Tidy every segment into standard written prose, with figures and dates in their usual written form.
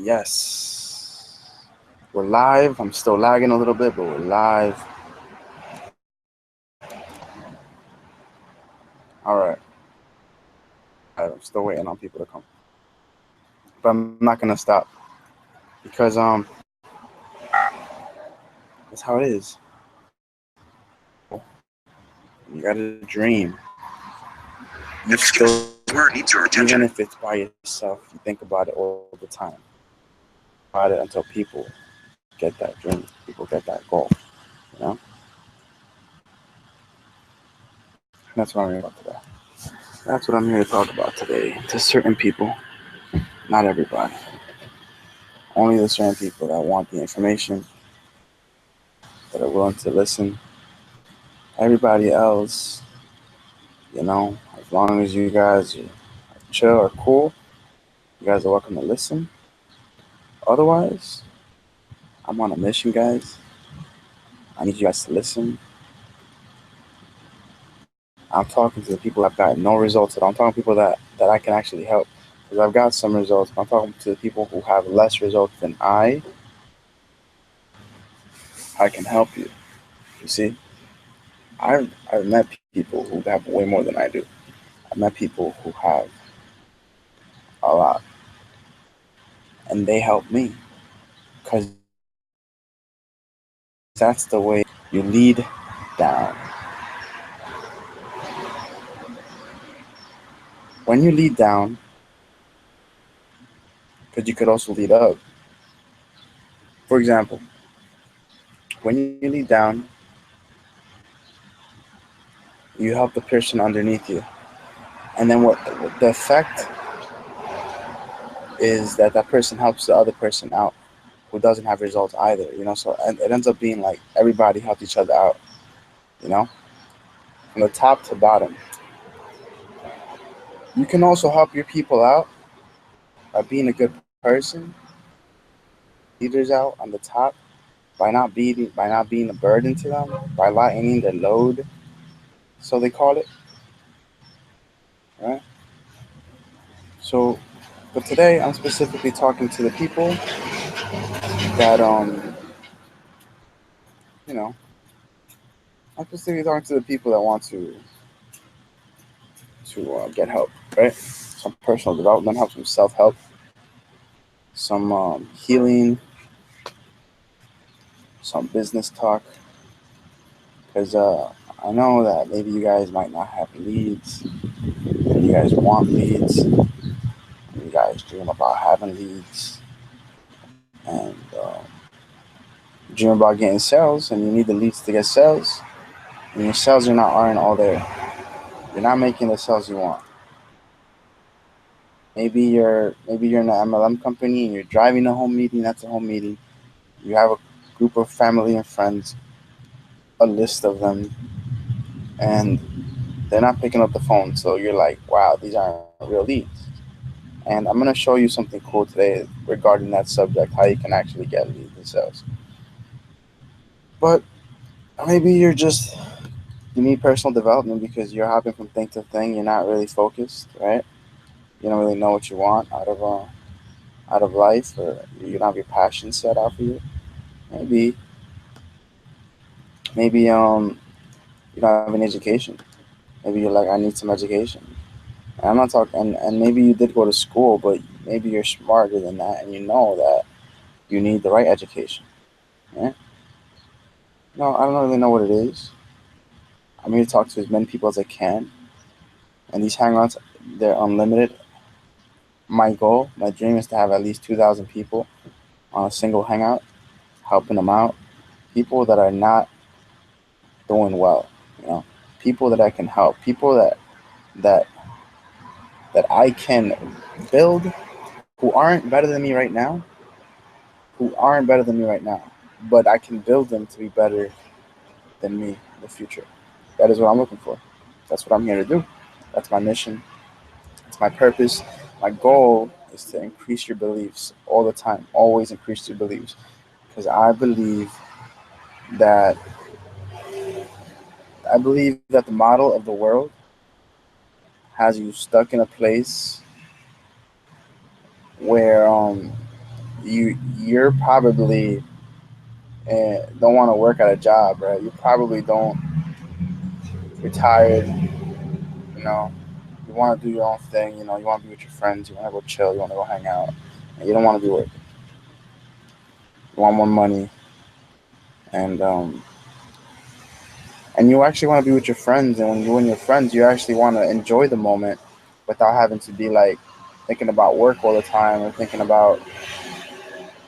Yes. We're live. I'm still lagging a little bit, but we're live. All right. I'm still waiting on people to come. But I'm not gonna stop because that's how it is. You gotta dream. You still even if it's by yourself, you think about it all the time. About it until people get that dream, people get that goal. You know? That's what I'm here about today. That's what I'm here to talk about today. To certain people, not everybody. Only the certain people that want the information, that are willing to listen. Everybody else, as long as you guys are chill or cool, you guys are welcome to listen. Otherwise, I'm on a mission, guys. I need you guys to listen. I'm talking to the people that have got no results. I'm talking to people that I can actually help. Because I've got some results. But I'm talking to the people who have less results than I can help you. You see, I've met people who have way more than I do. I've met people who have a lot, and they help me. Because that's the way you lead down. When you lead down, because you could also lead up. For example, when you lead down, you help the person underneath you. And then what the effect is that person helps the other person out who doesn't have results either, so it ends up being like everybody helps each other out, you know, from the top to bottom. You can also help your people out by being a good person, leaders out on the top, by not being a burden to them, by lightening the load, so they call it, right? So, but today I'm specifically talking to the people that you know, I'm specifically talking to the people that want to get help, right? Some personal development help, some self help, some healing, some business talk. Because I know that maybe you guys might not have leads, and you guys want leads, and you guys dream about having leads, and you dream about getting sales, and you need the leads to get sales, and your sales aren't all there. You're not making the sales you want. Maybe you're in an MLM company and you're driving a home meeting. That's a home meeting. You have a group of family and friends, a list of them, and they're not picking up the phone. So you're like, wow, these aren't real leads. And I'm gonna show you something cool today regarding that subject, how you can actually get leads and sales. But maybe you need personal development because you're hopping from thing to thing. You're not really focused, right? You don't really know what you want out of life, or you don't have your passion set out for you. Maybe maybe you don't have any education. Maybe you're like, I need some education. And I'm not talking, and maybe you did go to school, but maybe you're smarter than that, and you know that you need the right education. Right? No, I don't really know what it is. I'm here to talk to as many people as I can, and these hangouts, they're unlimited. My goal, my dream is to have at least 2,000 people on a single hangout, helping them out. People that are not doing well, you know, people that I can help, people that that I can build who aren't better than me right now, but I can build them to be better than me in the future. That is what I'm looking for. That's what I'm here to do. That's my mission. It's my purpose. My goal is to increase your beliefs all the time. Always increase your beliefs. Because that I believe that the model of the world has you stuck in a place where you're probably don't want to work at a job, right? You probably don't. You're tired, you know. You want to do your own thing, you know. You want to be with your friends. You want to go chill. You want to go hang out, and you don't want to be working. You want more money, and you actually want to be with your friends. And when you're with your friends, you actually want to enjoy the moment without having to be like thinking about work all the time or thinking about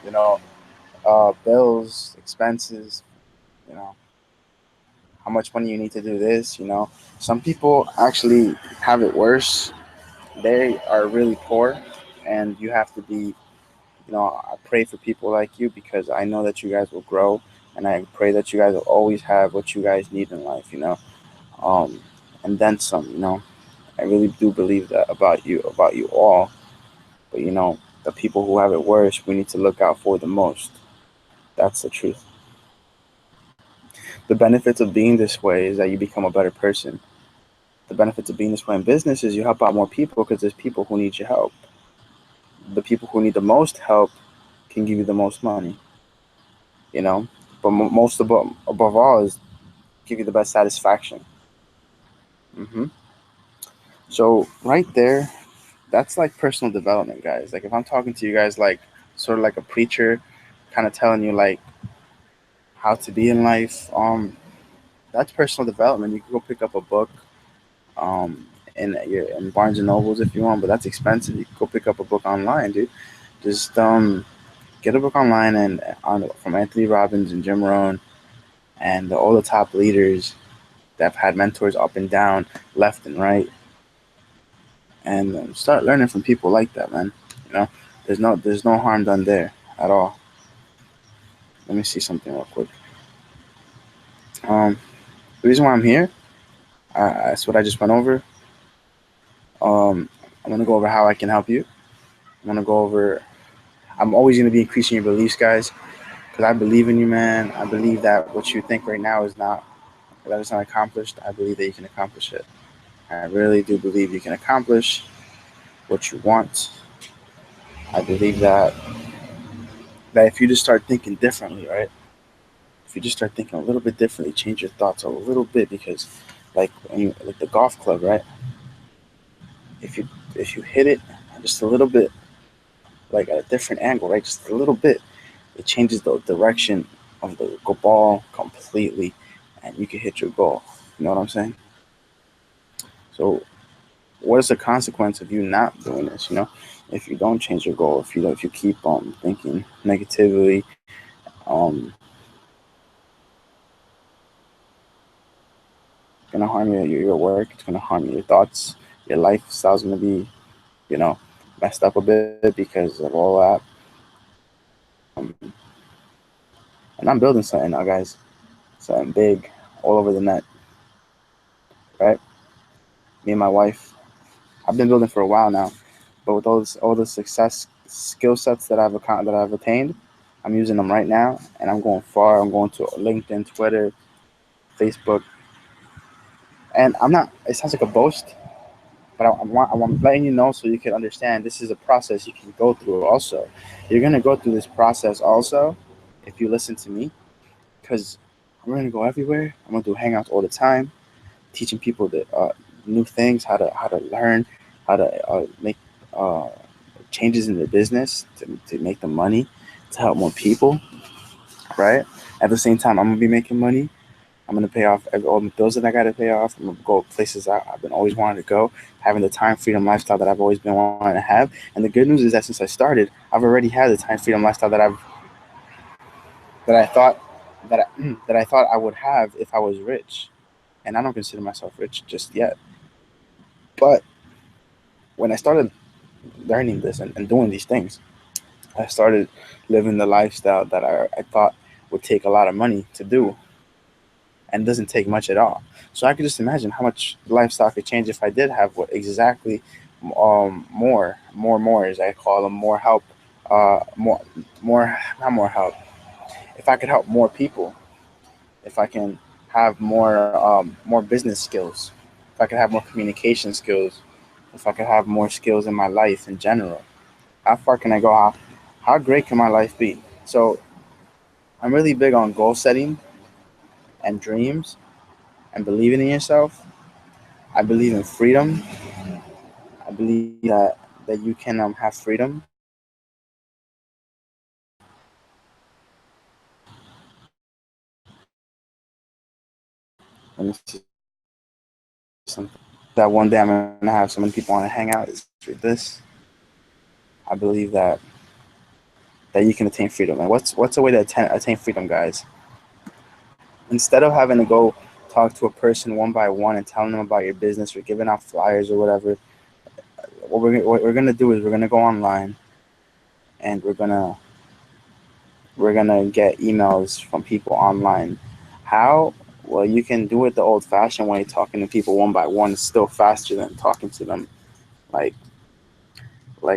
you know bills, expenses, you know, how much money you need to do this, you know. Some people actually have it worse. They are really poor, and you have to be, you know, I pray for people like you because I know that you guys will grow, and I pray that you guys will always have what you guys need in life, you know, um, and then some, you know. I really do believe that about you all. But, you know, the people who have it worse, we need to look out for the most. That's the truth. The benefits of being this way is that you become a better person. The benefits of being this way in business is you help out more people because there's people who need your help. The people who need the most help can give you the most money, you know. But most above all is give you the best satisfaction. hmm So right there, that's like personal development, guys. Like if I'm talking to you guys like sort of like a preacher, kind of telling you like how to be in life, that's personal development. You can go pick up a book, in Barnes and Nobles if you want, but that's expensive. You can go pick up a book online, dude. Just get a book online and on from Anthony Robbins and Jim Rohn and all the top leaders that have had mentors up and down, left and right, and start learning from people like that, man. You know, there's no harm done there at all. Let me see something real quick. Um, the reason why I'm here, that's what I just went over. Um, I'm gonna go over how I can help you. I'm gonna go over. I'm always gonna be increasing your beliefs, guys, because I believe in you, man. I believe that what you think right now is not accomplished. I believe that you can accomplish it. I really do believe you can accomplish what you want. I believe that if you just start thinking differently, right? If you just start thinking a little bit differently, change your thoughts a little bit, because like the golf club, right? If you hit it just a little bit, like at a different angle, right? Just a little bit, it changes the direction of the ball completely, and you can hit your goal. You know what I'm saying? So, what is the consequence of you not doing this? You know, if you don't change your goal, if you keep thinking negatively, it's gonna harm your work. It's gonna harm your thoughts. Your lifestyle's gonna be, you know, messed up a bit because of all that. Um, and I'm building something now, guys. Something big, all over the net, right? Me and my wife. I've been building for a while now, but with all the success skill sets that I've attained, I'm using them right now, and I'm going far. I'm going to LinkedIn, Twitter, Facebook, and I'm not. It sounds like a boast, but I'm letting you know so you can understand this is a process you can go through. Also, you're gonna go through this process also if you listen to me, because I'm gonna go everywhere. I'm gonna do hangouts all the time, teaching people the new things, how to learn, how to make uh, changes in their business to make the money, to help more people, right? At the same time, I'm gonna be making money. I'm gonna pay off all the bills that I gotta pay off. I'm gonna go places I've been always wanting to go, having the time freedom lifestyle that I've always been wanting to have. And the good news is that since I started, I've already had the time freedom lifestyle that I thought that I thought I would have if I was rich. And I don't consider myself rich just yet. But when I started learning this and doing these things, I started living the lifestyle that I thought would take a lot of money to do and doesn't take much at all. So I could just imagine how much the lifestyle could change if I did have what exactly more as I call them, more help, more not more help. If I could help more people, if I can have more business skills, if I could have more communication skills, if I could have more skills in my life in general, how far can I go? how great can my life be? So I'm really big on goal setting and dreams and believing in yourself. I believe in freedom. I believe that you can have freedom. Let me see something. That one day I'm gonna have so many people want to hang out is through this. I believe that you can attain freedom. And what's a way to attain freedom, guys? Instead of having to go talk to a person one by one and telling them about your business or giving out flyers or whatever, what we're gonna do is we're gonna go online and we're gonna get emails from people online. How? Well, you can do it the old-fashioned way, talking to people one by one. It's still faster than talking to them like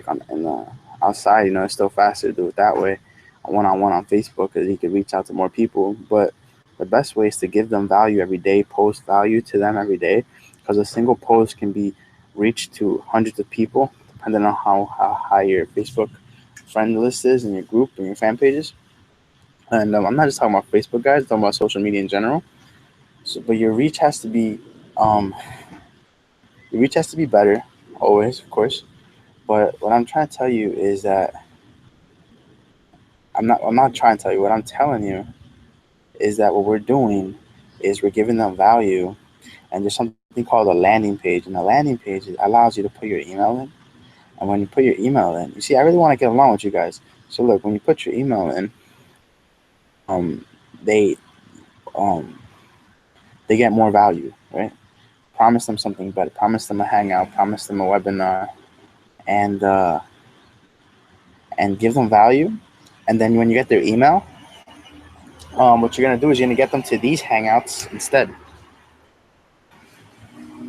on in the outside. It's still faster to do it that way, one on one on Facebook, because you can reach out to more people. But the best way is to give them value every day, post value to them every day, because a single post can be reached to hundreds of people, depending on how high your Facebook friend list is and your group and your fan pages. And I'm not just talking about Facebook, guys. I'm talking about social media in general. So, but um, your reach has to be better, always, of course. But what I'm trying to tell you is that I'm not trying to tell you. What I'm telling you is that what we're doing is we're giving them value, and there's something called a landing page, and a landing page allows you to put your email in. And when you put your email in, you see, I really want to get along with you guys. So look, when you put your email in, um, they um, they get more value, right? Promise them something better. Promise them a hangout. Promise them a webinar, and uh, and give them value. And then when you get their email, what you're gonna do is you're gonna get them to these hangouts instead.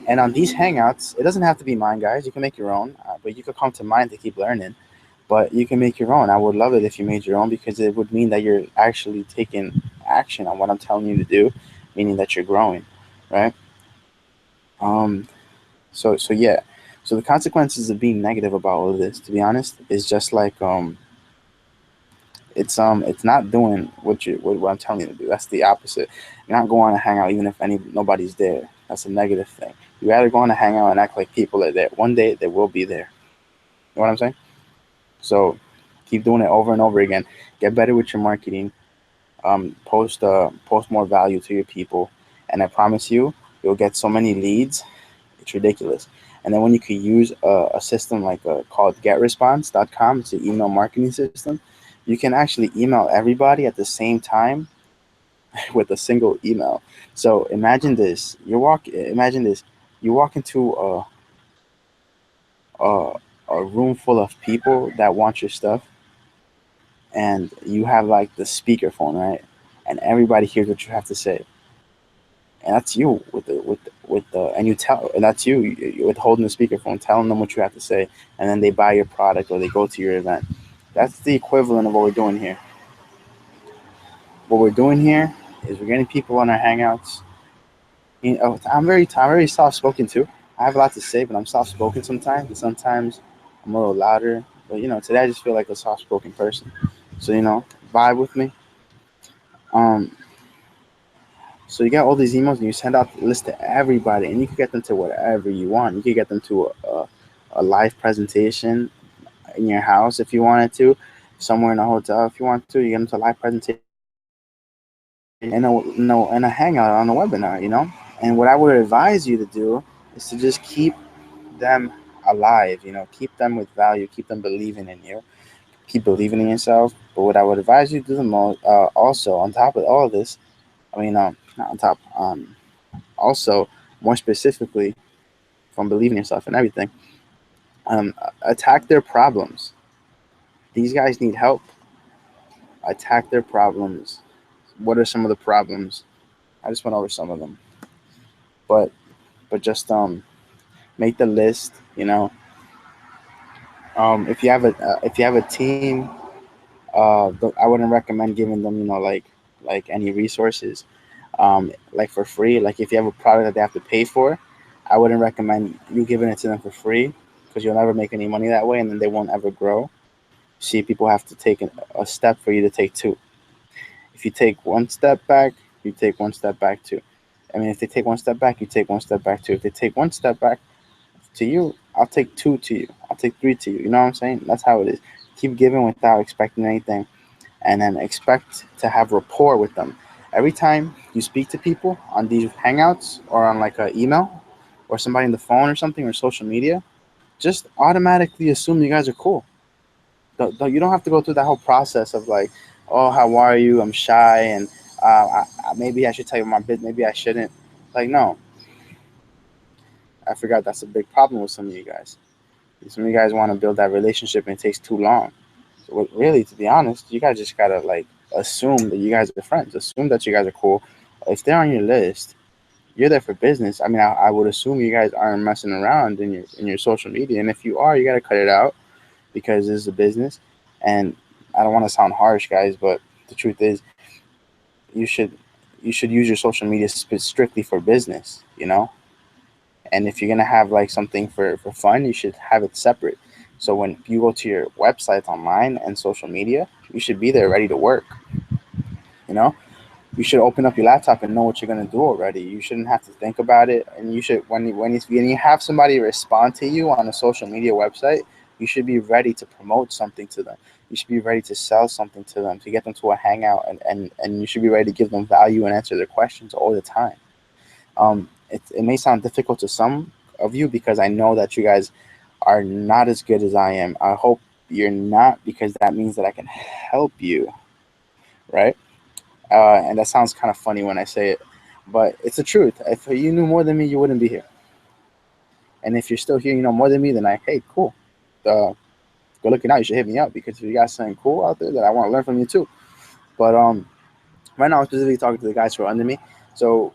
And on these hangouts, it doesn't have to be mine, guys. You can make your own, but you could come to mine to keep learning. But you can make your own. I would love it if you made your own, because it would mean that you're actually taking action on what I'm telling you to do, meaning that you're growing, right? Um, so yeah. So the consequences of being negative about all of this, to be honest, is just like it's not doing what I'm telling you to do. That's the opposite. You're not going to hang out even if nobody's there. That's a negative thing. You rather go on to hang out and act like people are there. One day they will be there. You know what I'm saying? So keep doing it over and over again. Get better with your marketing. Post more value to your people, and I promise you, you'll get so many leads. It's ridiculous. And then when you could use a system like called GetResponse.com, it's an email marketing system. You can actually email everybody at the same time with a single email. So imagine this: Imagine this: you walk into a a room full of people that want your stuff, and you have like the speakerphone, right? And everybody hears what you have to say, and that's you and you tell, and that's you with holding the speakerphone, telling them what you have to say, and then they buy your product or they go to your event. That's the equivalent of what we're doing here. What we're doing here is we're getting people on our hangouts. I'm very soft spoken too. I have a lot to say, but I'm soft spoken sometimes, and sometimes I'm a little louder. But today I just feel like a soft spoken person. So vibe with me. Um, So you get all these emails and you send out the list to everybody, and you can get them to whatever you want. You can get them to a live presentation in your house if you wanted to, somewhere in a hotel if you want to. You get them to a live presentation and a hangout on a webinar. And what I would advise you to do is to just keep them alive. Keep them with value. Keep them believing in you. Keep believing in yourself. But what I would advise you to do the most, also on top of all of this, not on top. Also, more specifically, from believing in yourself and everything, attack their problems. These guys need help. Attack their problems. What are some of the problems? I just went over some of them, but just make the list. If you have a team, I wouldn't recommend giving them like any resources like for free. Like if you have a product that they have to pay for, I wouldn't recommend you giving it to them for free, because you'll never make any money that way, and then they won't ever grow. See, people have to take a step for you to take two. If you take one step back, you take one step back too. I mean, if they take one step back, you take one step back too. If they take one step back to you, I'll take two to you. I'll take three to you. You know what I'm saying? That's how it is. Keep giving without expecting anything, and then expect to have rapport with them. Every time you speak to people on these hangouts or on like an email or somebody on the phone or something or social media, just automatically assume you guys are cool. You don't have to go through that whole process of like, oh, how are you? I'm shy, and maybe I should tell you my bit, maybe I shouldn't. Like, no, I forgot that's a big problem with some of you guys. Some of you guys want to build that relationship and it takes too long. So really, to be honest, you guys just gotta like assume that you guys are friends. Assume that you guys are cool. If they're on your list, you're there for business. I mean, I would assume you guys aren't messing around in your social media, and if you are, you gotta cut it out because this is a business. And I don't want to sound harsh, guys, but the truth is, you should you should use your social media strictly for business. You know, and if you're gonna have like something for fun, you should have it separate. So when you go to your website online and social media, you should be there ready to work. You know, you should open up your laptop and know what you're gonna do already. You shouldn't have to think about it. And you should when you have somebody respond to you on a social media website, you should be ready to promote something to them. You should be ready to sell something to them to get them to a hangout, and you should be ready to give them value and answer their questions all the time. It may sound difficult to some of you because I know that you guys are not as good as I am. I hope you're not because that means that I can help you, right? And that sounds kind of funny when I say it, but it's the truth. If you knew more than me, you wouldn't be here. And if you're still here, you know more than me, then hey, cool. Go looking out. You should hit me up because if you got something cool out there that I want to learn from you too. But right now I'm specifically talking to the guys who are under me. So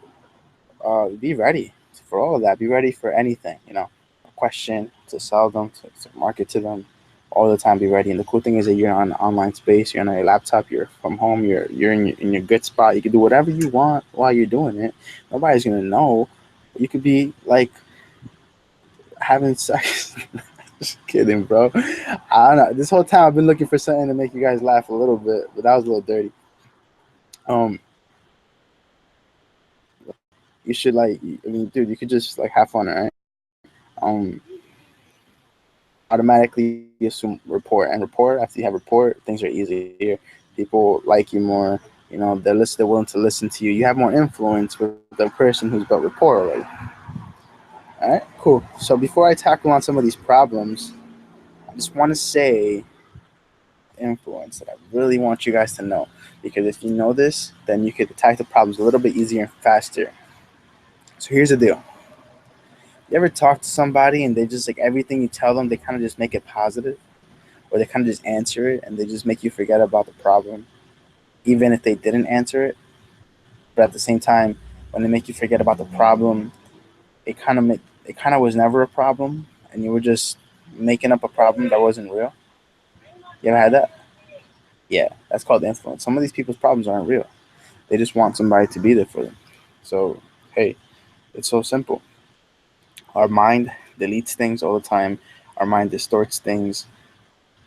be ready for all of that. Be ready for anything. You know, a question to sell them, to market to them. All the time, be ready. And the cool thing is that you're on online space. You're on your laptop. You're from home. You're in your good spot. You can do whatever you want while you're doing it. Nobody's gonna know. You could be like having sex. Just kidding, bro. I don't know. This whole time I've been looking for something to make you guys laugh a little bit, but that was a little dirty. Um, you should like. I mean, dude, you could just like have fun, right? Um, automatically assume rapport and rapport. After you have rapport, things are easier. People like you more. You know, they're willing to listen to you. You have more influence with the person who's built rapport already. All right, cool. So before I tackle on some of these problems, I just want to say influence that I really want you guys to know. Because if you know this, then you could attack the problems a little bit easier and faster. So here's the deal. You ever talk to somebody and they just like everything you tell them, they kind of just make it positive, or they kind of just answer it and they just make you forget about the problem, even if they didn't answer it. But at the same time, when they make you forget about the problem, it kind of was never a problem, and you were just making up a problem that wasn't real. You ever had that? Yeah, that's called influence. Some of these people's problems aren't real. They just want somebody to be there for them. So hey, it's so simple. Our mind deletes things all the time. Our mind distorts things,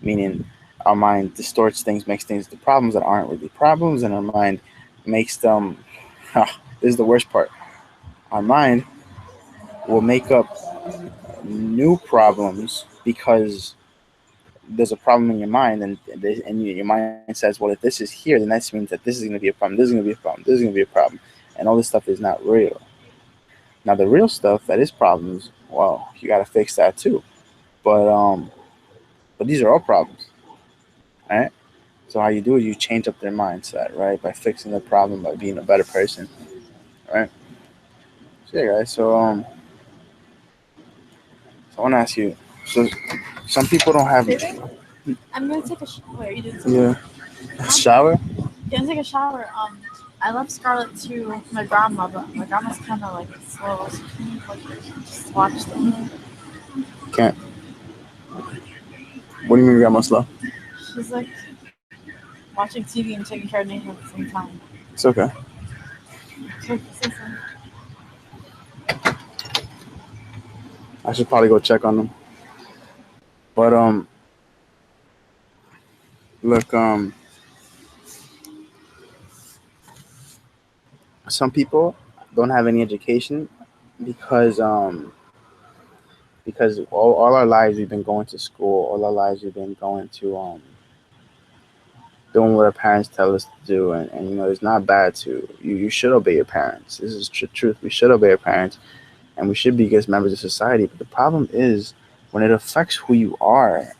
meaning our mind distorts things, makes things the problems that aren't really problems, and our mind makes them. This is the worst part. Our mind will make up new problems because there's a problem in your mind, and your mind says, well, if this is here, then that means that this is going to be a problem. This is going to be a problem. This is going to be a problem, and all this stuff is not real. Now, the real stuff that is problems, well, you got to fix that too. But these are all problems, right? So how you do it, you change up their mindset, right? By fixing the problem, by being a better person, right? So yeah, guys. So I want to ask you. So some people don't have. I'm gonna take a shower. Are you doing something? Yeah. Huh? Shower? Gonna take a shower. I love Scarlet to my grandma, but my grandma's kind of like slow. So can you like just watch them? Can't. What do you mean, grandma slow? She's like watching TV and taking care of Nathan at the same time. It's okay. So, so, so. I should probably go check on them. But Look, some people don't have any education because all our lives we've been going to school. All our lives we've been going to doing what our parents tell us to do, and it's not bad to you should obey your parents. This is truth. We should obey our parents, and we should be good members of society. But the problem is when it affects who you are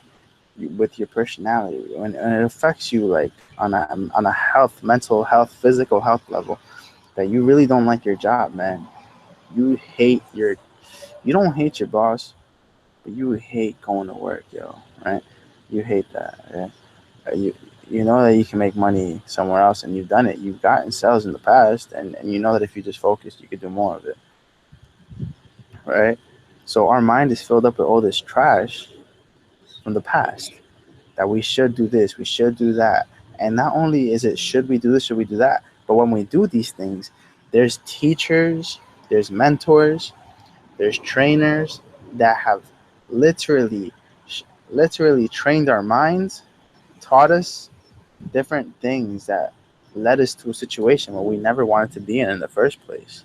with your personality, when it affects you like on a health, mental health, physical health level, that you really don't like your job, man. You hate your you don't hate your boss, but you hate going to work, yo, right? You hate that. Yeah? You know that you can make money somewhere else, and you've done it. You've gotten sales in the past, and you know that if you just focused, you could do more of it, right? So our mind is filled up with all this trash from the past that we should do this, we should do that, and not only is it should we do this, should we do that, but when we do these things, there's teachers, there's mentors, there's trainers that have literally, literally trained our minds, taught us different things that led us to a situation where we never wanted to be in the first place.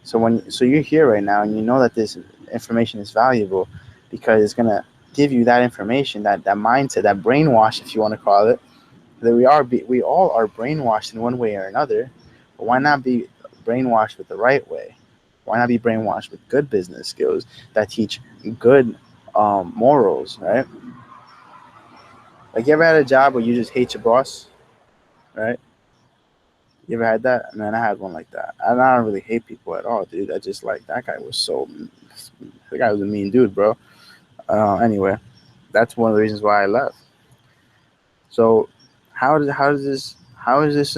So you're here right now and you know that this information is valuable because it's gonna give you that information, that mindset, that brainwash, if you want to call it, that we all are brainwashed in one way or another. But why not be brainwashed with the right way? Why not be brainwashed with good business skills that teach good morals, right? Like you ever had a job where you just hate your boss, right? You ever had that? Man, I had one like that. And I don't really hate people at all, dude. I just like that guy was so. The guy was a mean dude, bro. Anyway, that's one of the reasons why I left. So, how is this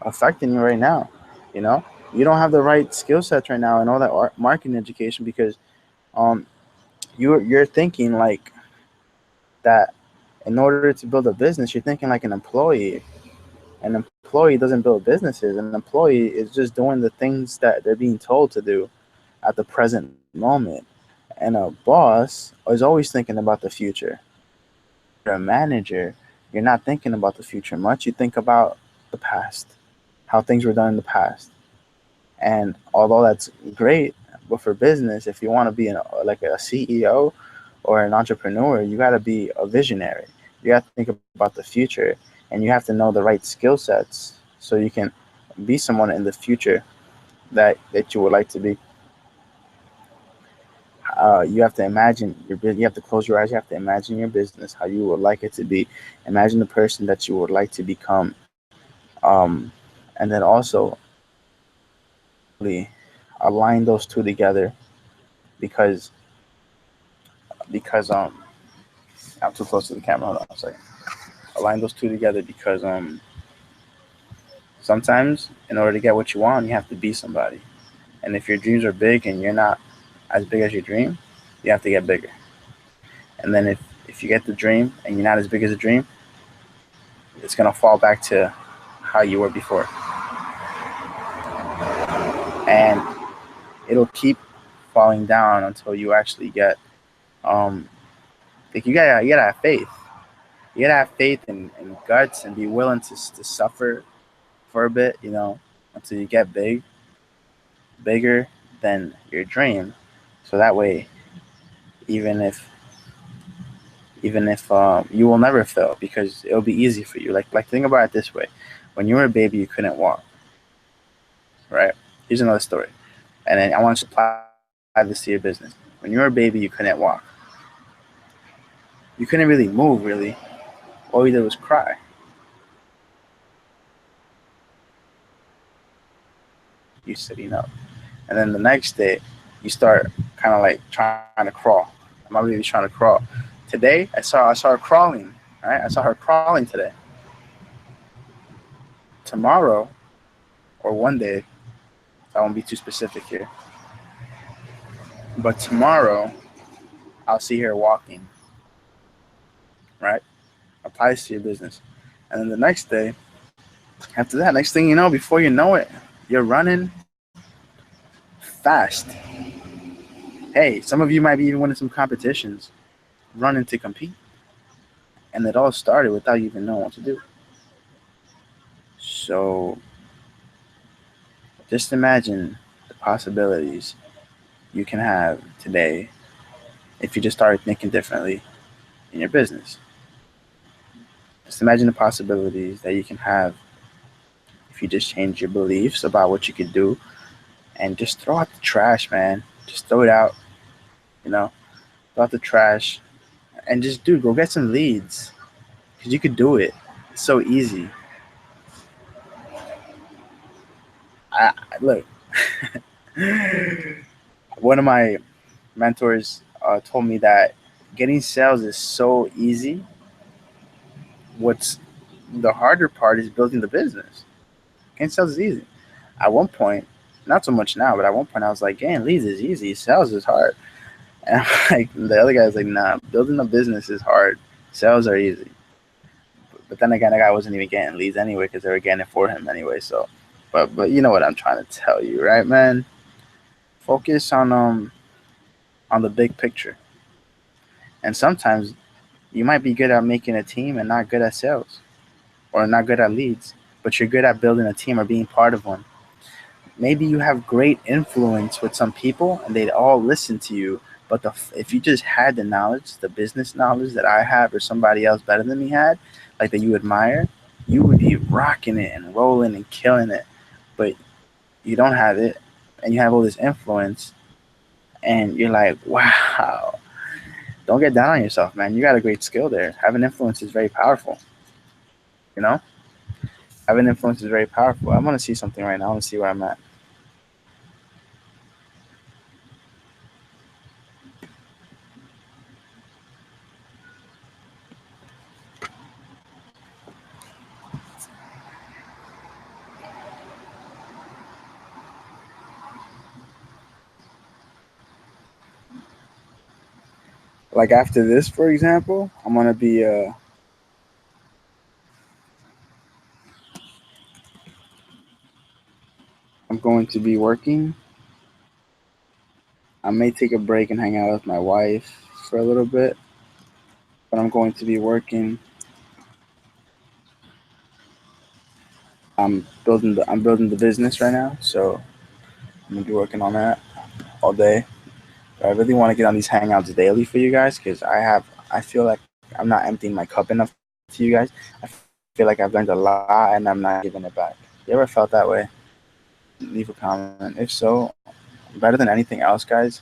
affecting you right now? You know, you don't have the right skill sets right now and all that marketing education because um you're thinking like that. In order to build a business, you're thinking like an employee. An employee doesn't build businesses. An employee is just doing the things that they're being told to do at the present moment. And a boss is always thinking about the future. When you're a manager, you're not thinking about the future much. You think about the past, how things were done in the past. And although that's great, but for business, if you want to be like a CEO or an entrepreneur, you got to be a visionary. You have to think about the future, and you have to know the right skill sets so you can be someone in the future that you would like to be. You have to imagine you have to close your eyes. You have to imagine your business, how you would like it to be. Imagine the person that you would like to become, um, and then also really align those two together because because I'm too close to the camera. Hold on a second. Align those two together because sometimes in order to get what you want, you have to be somebody. And if your dreams are big and you're not as big as your dream, you have to get bigger. And then if you get the dream and you're not as big as a dream, it's gonna fall back to how you were before, and it'll keep falling down until you actually get um like you gotta have faith. You gotta have faith and guts and be willing to suffer for a bit, until you get bigger than your dream. So that way, even if you will never fail because it'll be easy for you. Like think about it this way: when you were a baby, you couldn't walk, right? Here's another story, and then I want to apply this to your business. When you were a baby, you couldn't walk. You couldn't really move, really. All you did was cry. You sitting up, and then the next day, you start kind of like trying to crawl. My baby's trying to crawl. Today, I saw her crawling. Right, I saw her crawling today. Tomorrow, or one day, I won't be too specific here, but tomorrow I'll see her walking. Right, applies to your business, and then the next day, after that, next thing you know, before you know it, you're running fast. Hey, some of you might be even winning some competitions, running to compete. And it all started without you even knowing what to do. So just imagine the possibilities you can have today if you just started thinking differently in your business. Just imagine the possibilities that you can have if you just change your beliefs about what you could do and just throw out the trash, man. Just throw it out, you know, throw out the trash and just, dude, go get some leads because you could do it. It's so easy. Look, one of my mentors told me that getting sales is so easy. What's the harder part is building the business. Getting sales is easy. At one point, not so much now, but at one point I was like, getting leads is easy, sales is hard. And I'm like, the other guy's like, nah, building a business is hard, sales are easy. But then again, the guy wasn't even getting leads anyway because they were getting it for him anyway. So, but you know what I'm trying to tell you, right, man? Focus on the big picture. And sometimes you might be good at making a team and not good at sales or not good at leads, but you're good at building a team or being part of one. Maybe you have great influence with some people and they'd all listen to you. But if you just had the knowledge, the business knowledge that I have or somebody else better than me had, like that you admire, you would be rocking it and rolling and killing it. But you don't have it and you have all this influence and you're like, wow, don't get down on yourself, man. You got a great skill there. Having influence is very powerful, you know? Having influence is very powerful. I want to see something right now. I want to see where I'm at. Like after this, for example, I'm going to be working. I may take a break and hang out with my wife for a little bit, but I'm going to be working. I'm building the business right now, so I'm gonna be working on that all day. But I really want to get on these hangouts daily for you guys because I feel like I'm not emptying my cup enough to you guys. I feel like I've learned a lot and I'm not giving it back. You ever felt that way? Leave a comment. If so, better than anything else, guys,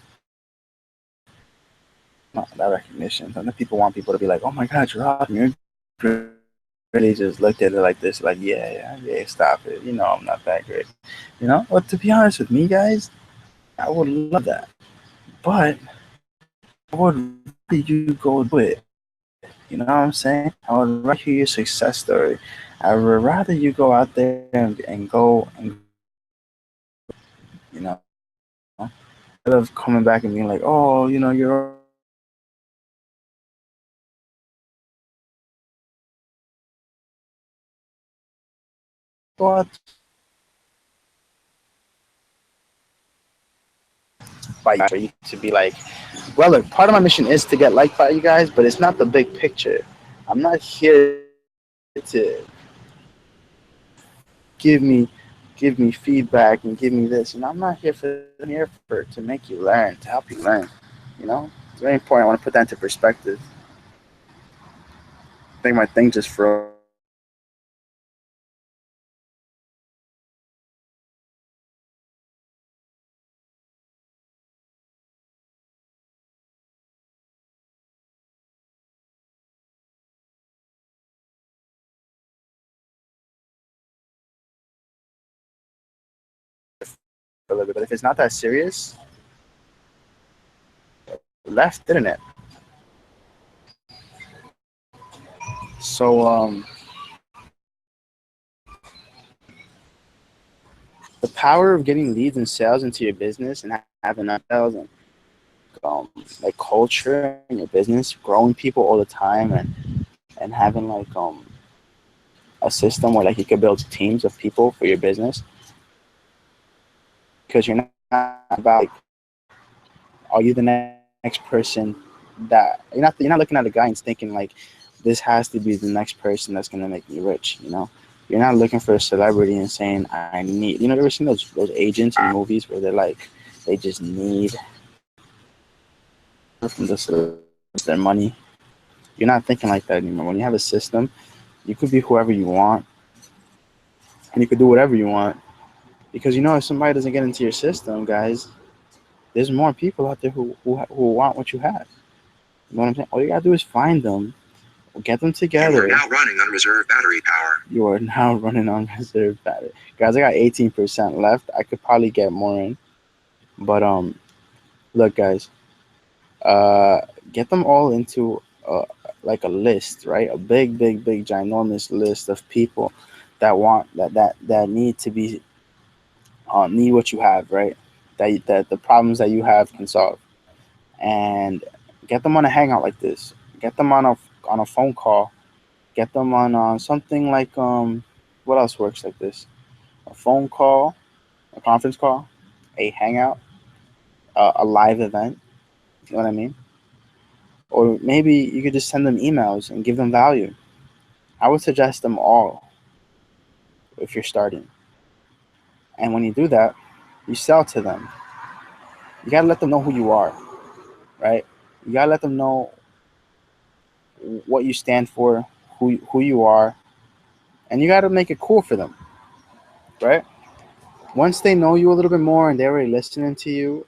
that recognition. Sometimes people want people to be like, "Oh my God, Gerard, you're great." They just looked at it like this, like, "Yeah, yeah, yeah, stop it. You know, I'm not that great." You know, but to be honest with me, guys, I would love that. But I would rather you go do it. You know what I'm saying? I would rather hear your success story. I would rather you go out there and go and go and do it. You know, instead of coming back and being like, "Oh, you know, you're already doing this. You're already doing that." Go out there and by you for you to be like, well, look, part of my mission is to get liked by you guys, but it's not the big picture. I'm not here to give me give me feedback and give me this. You know, I'm not here for that. I'm here for to make you learn, to help you learn. You know, it's very important. I want to put that into perspective. I think my thing just froze. A little bit, but if it's not that serious, left, didn't it? So the power of getting leads and sales into your business and having sales and like culture in your business, growing people all the time and having like a system where like you could build teams of people for your business because you're not about like are you the next person that you're not looking at a guy and thinking like this has to be the next person that's gonna make me rich. You're not looking for a celebrity and saying I need. You ever seen those agents in movies where they're like they just need from the celebrity to get their money. You're not thinking like that anymore. When you have a system, you could be whoever you want and you could do whatever you want because if somebody doesn't get into your system, guys, there's more people out there who want what you have. You know what I'm saying? All you gotta do is find them, get them together. You are now running on reserve battery power. You are now running on reserve battery. Guys, I got 18% left. I could probably get more in. But look guys, uh get them all into like a list, right? A big ginormous list of people that want that need to be need what you have, right? That the problems that you have can solve, and get them on a hangout like this. Get them on a phone call. Get them on something like what else works like this? A phone call, a conference call, a hangout, a live event. You know what I mean? Or maybe you could just send them emails and give them value. I would suggest them all if you're starting. And when you do that, you sell to them. You gotta let them know who you are, right? You gotta let them know what you stand for, who you are, and you gotta make it cool for them, right? Once they know you a little bit more and they're already listening to you,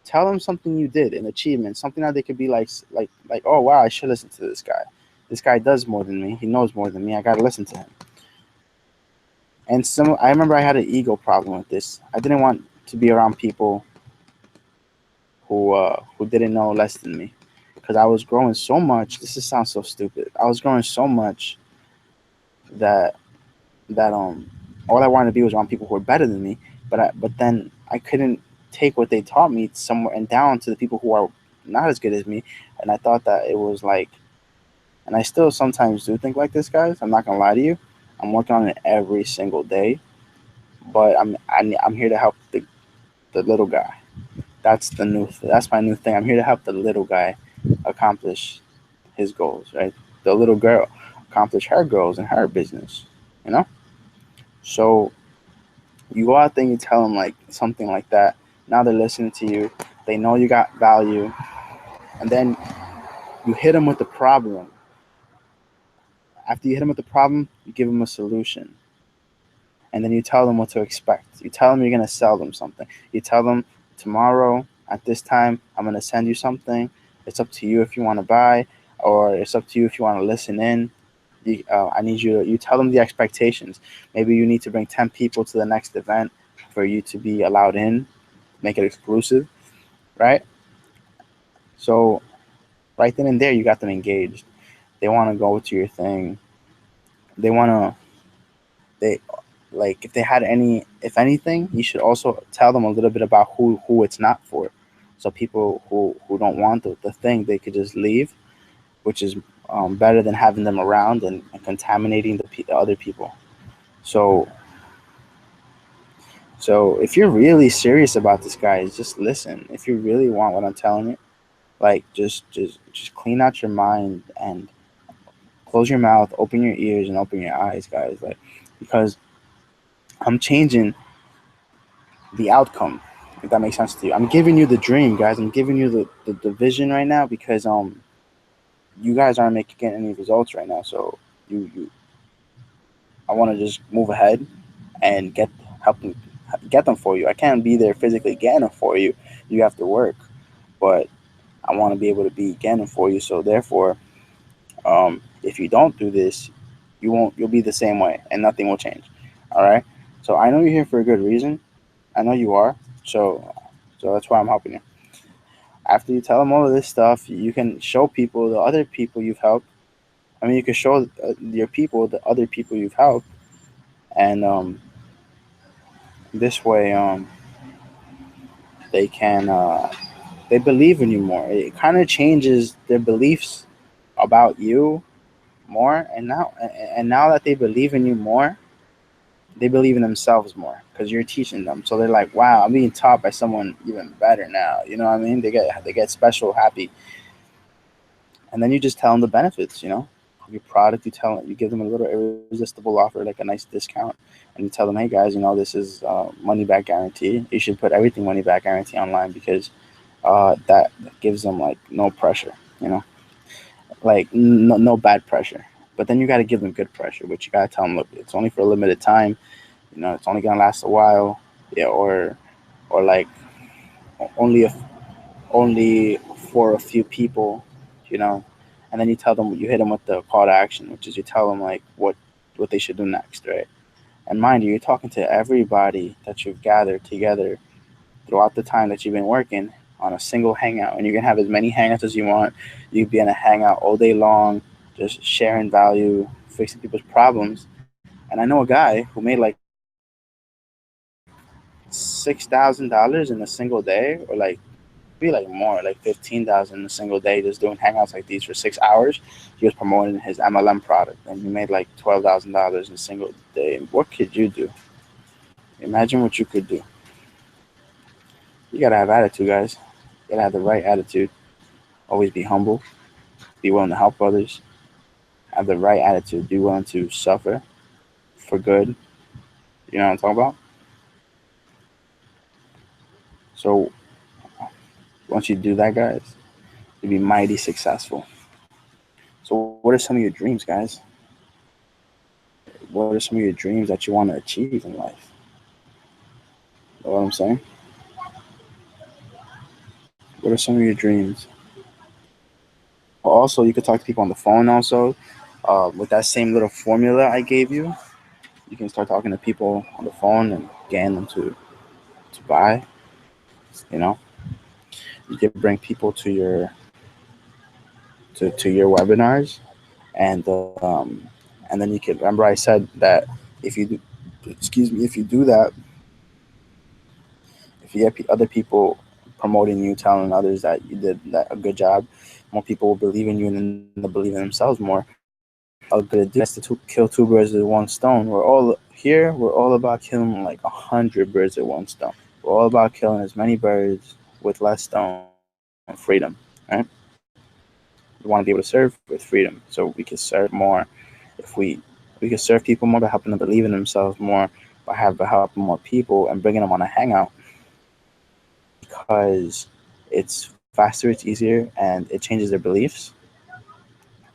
tell them something you did, an achievement, something that they could be like, oh wow, I should listen to this guy. This guy does more than me. He knows more than me. I gotta listen to him. And I remember I had an ego problem with this. I didn't want to be around people who didn't know less than me, because I was growing so much. This just sounds so stupid. I was growing so much that that all I wanted to be was around people who were better than me. But then I couldn't take what they taught me somewhere and down to the people who are not as good as me. And I thought that it was like, and I still sometimes do think like this, guys. I'm not gonna lie to you. I'm working on it every single day, but I'm here to help the little guy. That's my new thing. I'm here to help the little guy accomplish his goals, right? The little girl accomplish her goals in her business, you know? So you go out there and you tell them like something like that. Now they're listening to you. They know you got value. And then you hit them with the problem. After you hit them with the problem, you give them a solution. And then you tell them what to expect. You tell them you're going to sell them something. You tell them tomorrow at this time, I'm going to send you something. It's up to you if you want to buy, or it's up to you if you want to listen in. I need you tell them the expectations. Maybe you need to bring 10 people to the next event for you to be allowed in, make it exclusive, right? So right then and there, you got them engaged. They want to go to your thing. They want to, they like if they had if anything, you should also tell them a little bit about who it's not for. So people who don't want the thing, they could just leave, which is better than having them around and contaminating the other people. So so if you're really serious about this, guys, just listen. If you really want what I'm telling you, like just clean out your mind and close your mouth, open your ears, and open your eyes, guys. Like because I'm changing the outcome. If that makes sense to you, I'm giving you the dream, guys. I'm giving you the vision right now because you guys aren't making any results right now. So you I want to just move ahead and help them get them for you. I can't be there physically getting them for you. You have to work, but I want to be able to be getting them for you. So therefore, if you don't do this, you'll be the same way, and nothing will change. All right. So I know you're here for a good reason. I know you are. So that's why I'm helping you. After you tell them all of this stuff, you can show people the other people you've helped. I mean, you can show your people the other people you've helped, and this way, they can they believe in you more. It kind of changes their beliefs about you more, and now that they believe in you more, they believe in themselves more because you're teaching them. So they're like, "Wow, I'm being taught by someone even better now." You know what I mean? They get special, happy, and then you just tell them the benefits. your product, you give them a little irresistible offer, like a nice discount, and you tell them, hey guys, this is money back guarantee. You should put everything money back guarantee online because that gives them like no pressure, like no bad pressure. But then you got to give them good pressure, which you got to tell them, look, it's only for a limited time. It's only gonna last a while. Yeah, or like only if only for a few people, you know. And then you hit them with the call to action, which is you tell them like what they should do next, right? And mind you, you're talking to everybody that you've gathered together throughout the time that you've been working on a single hangout, and you can have as many hangouts as you want. You could be in a hangout all day long, just sharing value, fixing people's problems. And I know a guy who made like $6,000 in a single day, or like maybe like more, like 15,000 in a single day, just doing hangouts like these for 6 hours. He was promoting his MLM product, and he made like $12,000 in a single day. What could you do? Imagine what you could do. You gotta have attitude, guys. You gotta have the right attitude. Always be humble. Be willing to help others. Have the right attitude. Be willing to suffer for good. You know what I'm talking about? So once you do that, guys, you'll be mighty successful. So what are some of your dreams, guys? What are some of your dreams that you want to achieve in life? You know what I'm saying? What are some of your dreams? Also, you could talk to people on the phone. Also, with that same little formula I gave you, you can start talking to people on the phone and getting them to buy. You know, you could bring people to your webinars, and and then you could remember I said that if you do, excuse me, if you do that, if you get other people promoting you, telling others that you did a good job, more people will believe in you, and then they'll believe in themselves more. A good idea to kill two birds with one stone. We're all about killing like 100 birds with one stone. We're all about killing as many birds with less stone, freedom, right? We want to be able to serve with freedom, so we can serve more. If we can serve people more by helping them believe in themselves more, by helping more people and bringing them on a hangout, because it's faster, it's easier, and it changes their beliefs.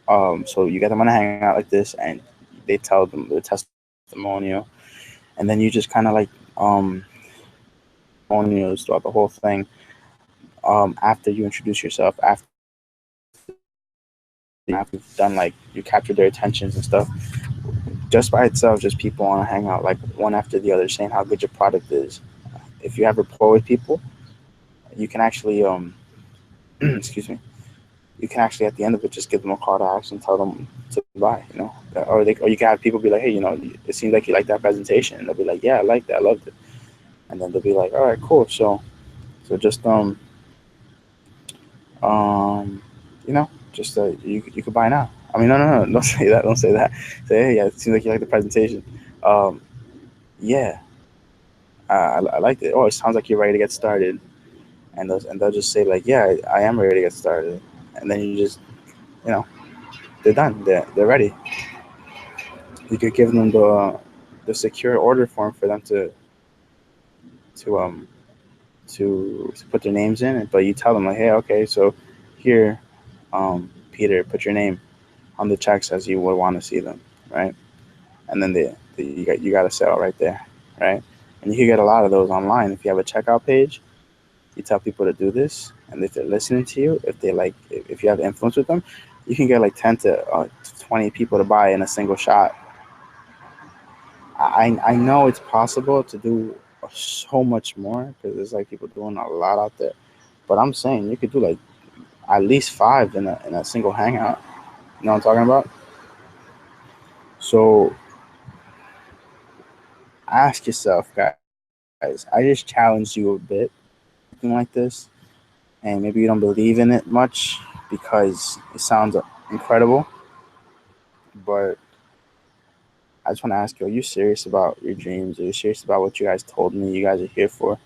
So you get them on a hangout like this, and they tell them their testimonial, and then you just kind of like testimonials throughout the whole thing. After you introduce yourself, after you've done like you captured their attentions and stuff, just by itself, just people on a hangout, like one after the other, saying how good your product is. If you have rapport with people, you can actually excuse me, you can actually at the end of it just give them a call to action, tell them to buy, or you can have people be like, hey, it seems like you like that presentation, and they'll be like, yeah, I like that, I loved it, and then they'll be like, all right, cool, so just um you could buy now. I mean, no, don't say that, don't say that. Say, hey, yeah, it seems like you like the presentation. Um, yeah, I liked it. Oh, it sounds like you're ready to get started, and they'll just say like, yeah, I am ready to get started, and then you know they're done. They're ready. You could give them the secure order form for them to um to put their names in, but you tell them like, hey, okay, so here, Peter, put your name on the checks as you would want to see them, right? And then you got a sale right there, right? And you can get a lot of those online if you have a checkout page. You tell people to do this, and if they're listening to you, if you have influence with them, you can get like 10 to 20 people to buy in a single shot. I know it's possible to do so much more because there's like people doing a lot out there. But I'm saying you could do like at least five in a single hangout. You know what I'm talking about? So ask yourself, guys. I just challenged you a bit. Something like this, and maybe you don't believe in it much because it sounds incredible. But I just want to ask you: are you serious about your dreams? Are you serious about what you guys told me you guys are here for?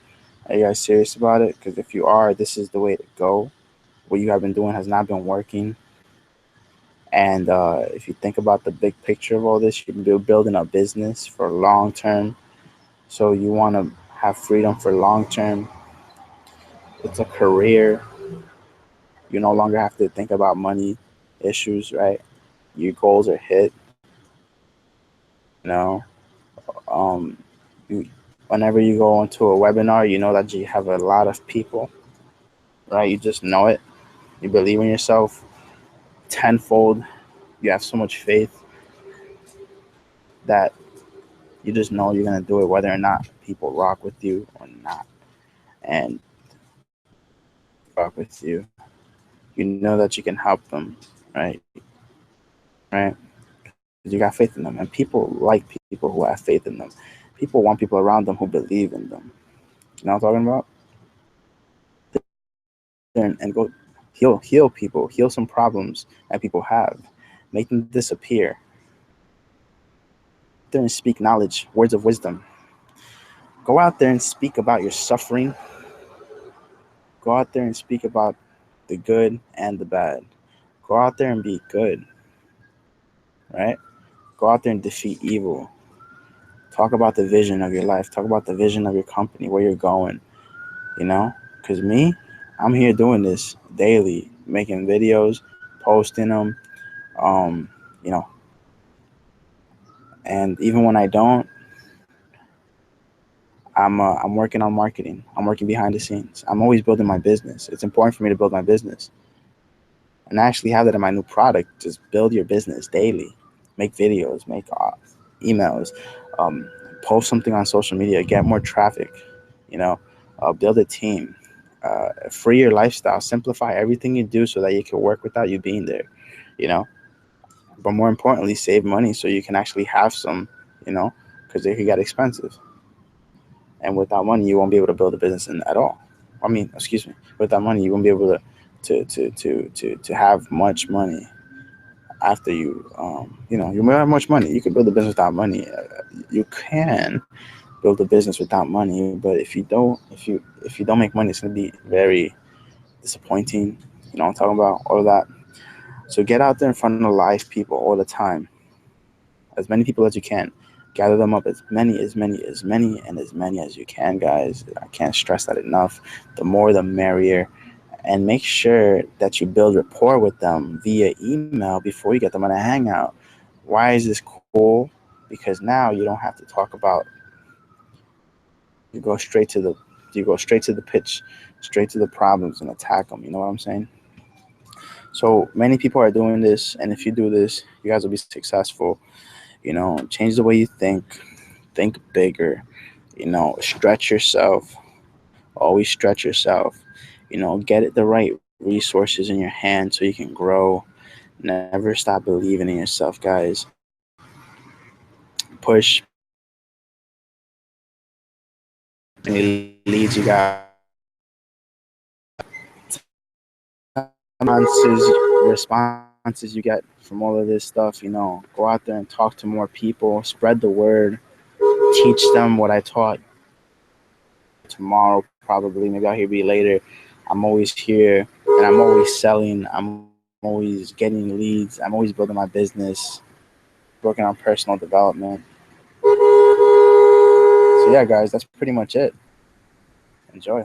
Are you guys serious about it? Because if you are, this is the way to go. What you have been doing has not been working, And if you think about the big picture of all this, you're building a business for long term. So you want to have freedom for long term. It's a career. You no longer have to think about money issues, right? Your goals are hit. You know, um, you, whenever you go into a webinar, you know that you have a lot of people, right? You just know it. You believe in yourself tenfold. You have so much faith that you just know you're gonna do it, whether or not people rock with you or not. And rock with you, you know that you can help them, right? Right? Because you got faith in them, and people like people who have faith in them. People want people around them who believe in them. You know what I'm talking about? There and go heal people, heal some problems that people have, make them disappear. Go out there and speak knowledge, words of wisdom. Go out there and speak about your suffering. Go out there and speak about the good and the bad. Go out there and be good, right? Go out there and defeat evil. Talk about the vision of your life. Talk about the vision of your company, where you're going, you know? Because me, I'm here doing this daily, making videos, posting them, um, you know, and even when I don't, I'm working on marketing. I'm working behind the scenes. I'm always building my business. It's important for me to build my business, and I actually have that in my new product. Just build your business daily. Make videos. Make emails. Um, Post something on social media. Get more traffic. You know, build a team. Free your lifestyle. Simplify everything you do so that you can work without you being there. You know, but more importantly, save money so you can actually have some. You know, because they could get expensive. And without money you won't be able to build a business at all. I mean, excuse me, without money you won't be able to have much money after you may have much money. You can build a business without money. You can build a business without money, but if you don't make money, it's going to be very disappointing. You know what I'm talking about, all of that. So get out there in front of live people all the time, as many people as you can. Gather them up, as many as you can, guys. I can't stress that enough. The more, the merrier. And make sure that you build rapport with them via email before you get them on a hangout. Why is this cool? Because now you don't have to talk about. You go straight to the. You go straight to the pitch, straight to the problems, and attack them. You know what I'm saying? So many people are doing this, and if you do this, you guys will be successful. Change the way you think bigger, stretch yourself, always stretch yourself, get it the right resources in your hand so you can grow. Never stop believing in yourself, guys. Any leads you got, responses you get from all of this stuff, go out there and talk to more people, spread the word, teach them what I taught tomorrow, probably. Maybe I'll hear you later. I'm always here and I'm always selling. I'm always getting leads. I'm always building my business, working on personal development. So, yeah, guys, that's pretty much it. Enjoy.